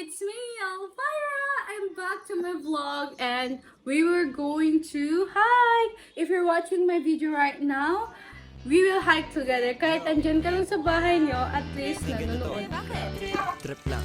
it's me, Elvira. I'm back to my vlog and we were going to hike. If you're watching my video right now, we will hike together. Kahit andyan ka lang sa bahay nyo, at least nanonood. Bakit? Trip lang.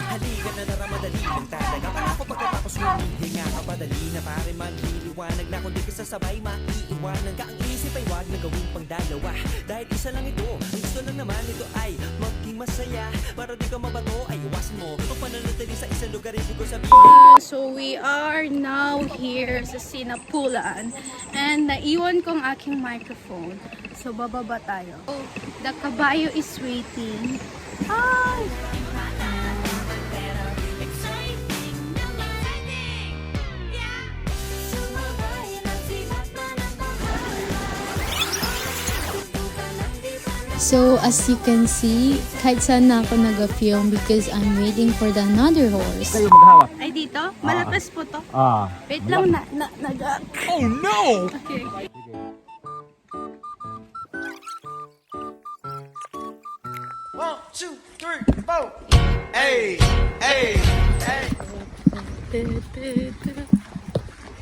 Halika na naramadali ng talaga. Para ko pagkatapos humihinga ka padali na pare man liliwanag na kung di ka sasabay maiiwanan ka. Ang isip ay wag na gawing pang dalawa. Dahil isa lang ito, ang gusto lang naman ito ay maging masaya. Para di ka mabato ay iwasan mo. Kung pananatili sa isang lugar hindi ko sabihin. So we are now here sa Sinapulan and naiwan ko ang aking microphone. So bababa tayo. Oh, the kabayo is waiting. Hi! So as you can see, kahit saan na ako nag-film because I'm waiting for the another horse. Ay dito? Malakas po to. Wait Wala. lang nag Oh no! Okay. One, two, three, four. Hey, hey, hey.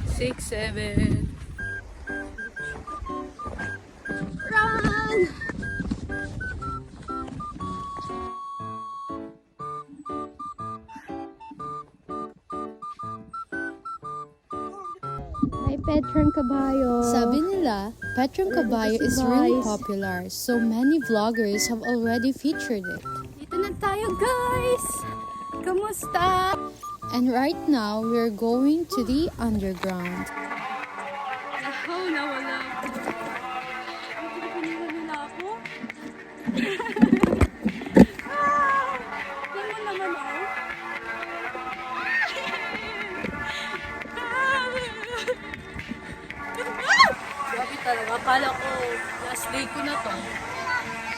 6, 7. Run! May Petrang Kabayo. Sabi nila, Petrang Kabayo is really popular, so many vloggers have already featured it. Dito na tayo, guys! Kamusta? And right now, we're going to the underground. Ako, nawala. Ang pinapiniwan nila ako. Ah! Tingnan naman ako. Grabe talaga. Akala ko last day ko na to.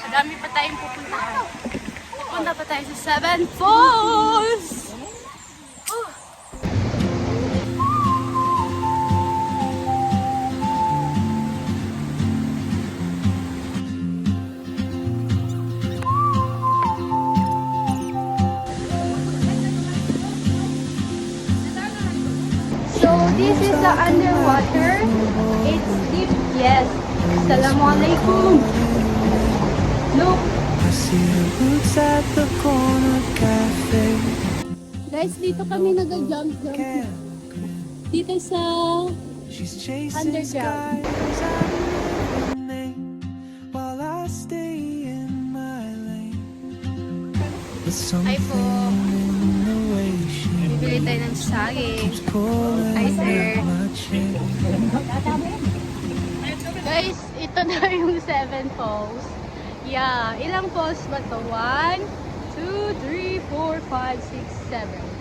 Madami pa tayong pupuntahan. Pupunta pa tayo sa Seven Falls! Oh. So this is the underwater. It's deep. Yes. Assalamualaikum. Look. I see the boots at the corner cafe. Guys, dito kami nag-jump. Dito sa She's chasing Underground. skies out of name while I stay in my lane. But Hi po. something in the way she Bibili tayo ng saging. pulling Hi, sir. my chain. Guys, ito na yung Seven Falls. Yeah, ilang falls ba to? 1, 2, 3, 4, 5, 6, 7.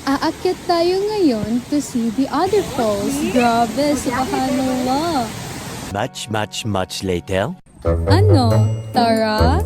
Aakyat tayo ngayon to see the other falls. Grabe, subhanallah. Much later. Ano? Tara?